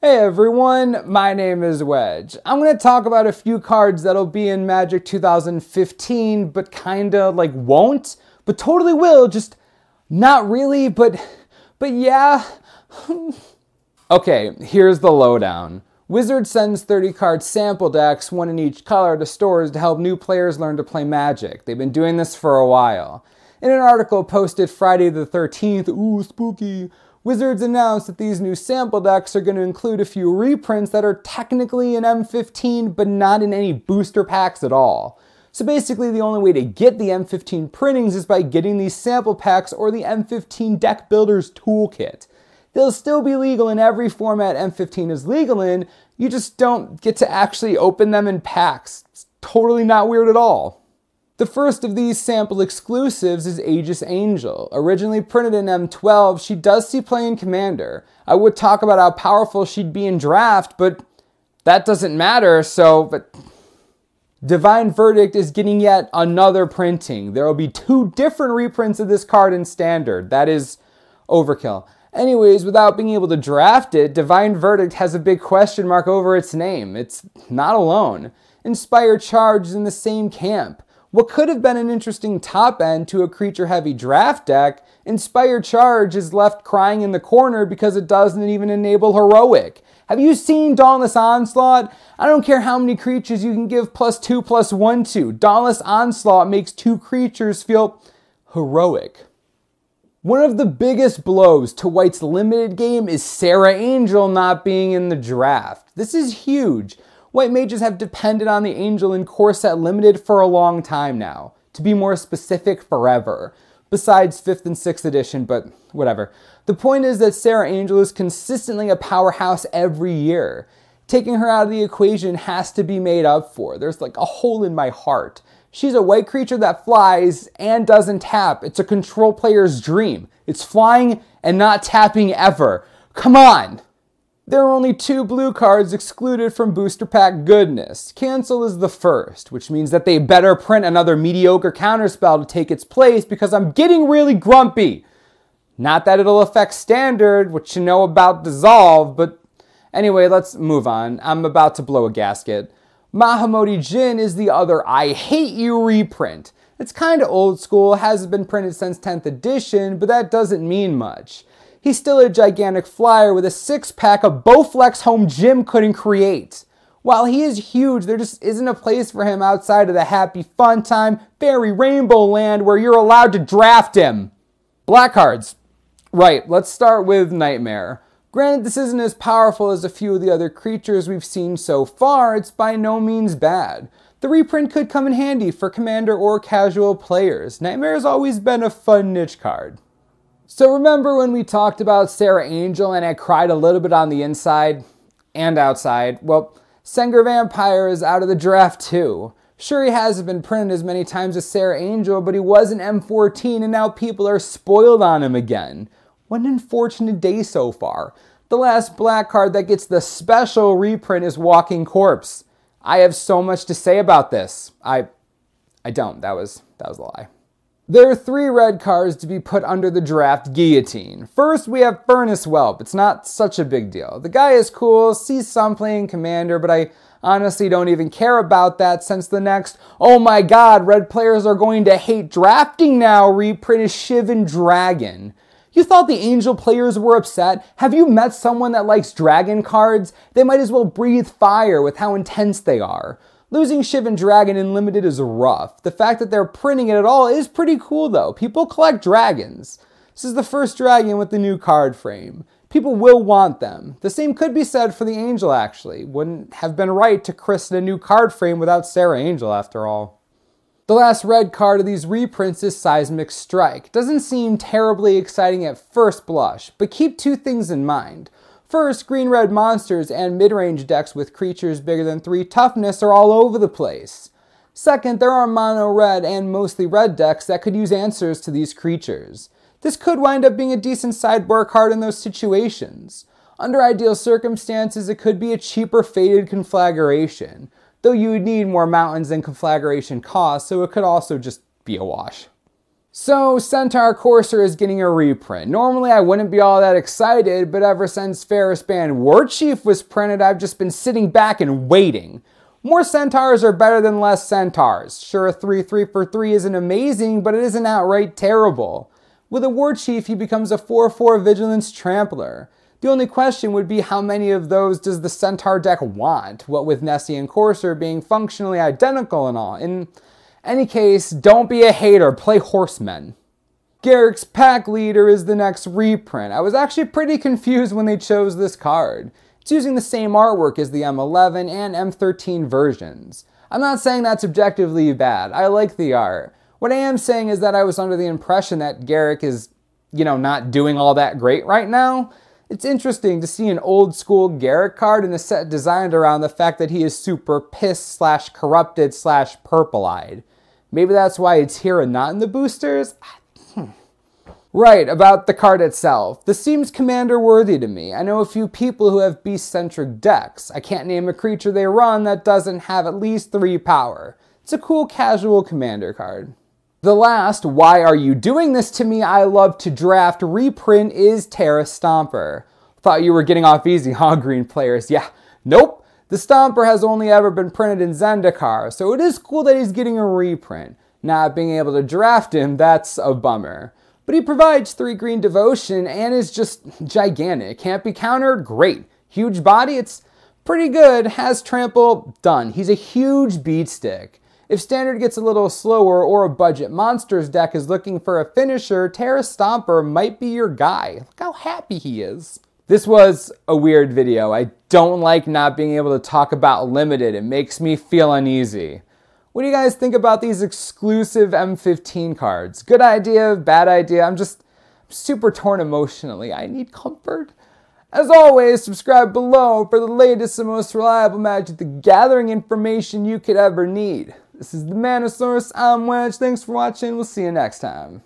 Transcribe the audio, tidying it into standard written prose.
Hey everyone, my name is Wedge. I'm going to talk about a few cards that'll be in Magic 2015, but kinda like won't, but totally will, just not really, but yeah. Okay, here's the lowdown. Wizard sends 30 card sample decks, one in each color, to stores to help new players learn to play Magic. They've been doing this for a while. In an article posted Friday the 13th, ooh spooky, Wizards announced that these new sample decks are going to include a few reprints that are technically in M15, but not in any booster packs at all. So basically the only way to get the M15 printings is by getting these sample packs or the M15 Deck Builder's Toolkit. They'll still be legal in every format M15 is legal in, you just don't get to actually open them in packs. It's totally not weird at all. The first of these sample exclusives is Aegis Angel. Originally printed in M12, she does see play in Commander. I would talk about how powerful she'd be in Draft, but that doesn't matter, but Divine Verdict is getting yet another printing. There will be 2 different reprints of this card in Standard. That is overkill. Anyways, without being able to draft it, Divine Verdict has a big question mark over its name. It's not alone. Inspire Charge is in the same camp. What could have been an interesting top end to a creature-heavy draft deck, Inspire Charge is left crying in the corner because it doesn't even enable Heroic. Have you seen Dauntless Onslaught? I don't care how many creatures you can give +2/+1 to. Dauntless Onslaught makes 2 creatures feel heroic. One of the biggest blows to White's limited game is Serra Angel not being in the draft. This is huge. White mages have depended on the Angel in Core Set Limited for a long time now. To be more specific, forever. Besides 5th and 6th edition, but whatever. The point is that Serra Angel is consistently a powerhouse every year. Taking her out of the equation has to be made up for. There's like a hole in my heart. She's a white creature that flies and doesn't tap. It's a control player's dream. It's flying and not tapping ever. Come on! There are only 2 blue cards excluded from booster pack goodness. Cancel is the first, which means that they better print another mediocre counterspell to take its place because I'm getting really grumpy. Not that it'll affect Standard, which you know about Dissolve, but anyway, let's move on. I'm about to blow a gasket. Mahamoti Jin is the other I Hate You reprint. It's kinda old school, hasn't been printed since 10th edition, but that doesn't mean much. He's still a gigantic flyer with a 6-pack a Bowflex home gym couldn't create. While he is huge, there just isn't a place for him outside of the Happy Fun Time, Fairy Rainbow Land where you're allowed to draft him. Black cards. Right, let's start with Nightmare. Granted, this isn't as powerful as a few of the other creatures we've seen so far, it's by no means bad. The reprint could come in handy for Commander or casual players. Nightmare has always been a fun niche card. So remember when we talked about Serra Angel and I cried a little bit on the inside and outside? Well, Sengir Vampire is out of the draft too. Sure, he hasn't been printed as many times as Serra Angel, but he was in M14 and now people are spoiled on him again. What an unfortunate day so far. The last black card that gets the special reprint is Walking Corpse. I have so much to say about this. I don't. That was a lie. There are 3 red cards to be put under the draft guillotine. First, we have Furnace Whelp. It's not such a big deal. The guy is cool, sees some playing Commander, but I honestly don't even care about that since the next, oh my god, red players are going to hate drafting now reprint is Shivan Dragon. You thought the Angel players were upset? Have you met someone that likes dragon cards? They might as well breathe fire with how intense they are. Losing Shivan Dragon in Limited is rough. The fact that they're printing it at all is pretty cool though. People collect dragons. This is the first dragon with the new card frame. People will want them. The same could be said for the Angel actually. Wouldn't have been right to christen a new card frame without Serra Angel after all. The last red card of these reprints is Seismic Strike. Doesn't seem terribly exciting at first blush, but keep 2 things in mind. First, green-red monsters and mid-range decks with creatures bigger than 3 toughness are all over the place. Second, there are mono-red and mostly red decks that could use answers to these creatures. This could wind up being a decent sideboard card in those situations. Under ideal circumstances, it could be a cheaper Faded Conflagration, though you would need more mountains than Conflagration costs, so it could also just be a wash. So, Centaur Courser is getting a reprint. Normally I wouldn't be all that excited, but ever since Ferris Band Warchief was printed, I've just been sitting back and waiting. More Centaurs are better than less Centaurs. Sure, a 3/3 for 3 isn't amazing, but it isn't outright terrible. With a Warchief, he becomes a 4/4 Vigilance Trampler. The only question would be how many of those does the Centaur deck want, what with Nessie and Courser being functionally identical and all. In any case, don't be a hater, play Horsemen. Garrix Pack Leader is the next reprint. I was actually pretty confused when they chose this card. It's using the same artwork as the M11 and M13 versions. I'm not saying that's objectively bad, I like the art. What I am saying is that I was under the impression that Garrix is, not doing all that great right now. It's interesting to see an old school Garrix card in a set designed around the fact that he is super pissed / corrupted / purple-eyed. Maybe that's why it's here and not in the boosters? Right, about the card itself. This seems commander worthy to me. I know a few people who have beast-centric decks. I can't name a creature they run that doesn't have at least 3 power. It's a cool casual commander card. The last, why are you doing this to me, I love to draft reprint is Terra Stomper. Thought you were getting off easy, huh, green players? Yeah, nope. The Stomper has only ever been printed in Zendikar, so it is cool that he's getting a reprint. Not being able to draft him, that's a bummer. But he provides 3 green devotion and is just gigantic. Can't be countered? Great. Huge body? It's pretty good. Has trample? Done. He's a huge beatstick. If Standard gets a little slower or a budget monsters deck is looking for a finisher, Terra Stomper might be your guy. Look how happy he is. This was a weird video. I don't like not being able to talk about Limited. It makes me feel uneasy. What do you guys think about these exclusive M15 cards? Good idea, bad idea? I'm super torn emotionally. I need comfort. As always, subscribe below for the latest and most reliable Magic the Gathering information you could ever need. This is the Manosaurus, I'm Wedge. Thanks for watching. We'll see you next time.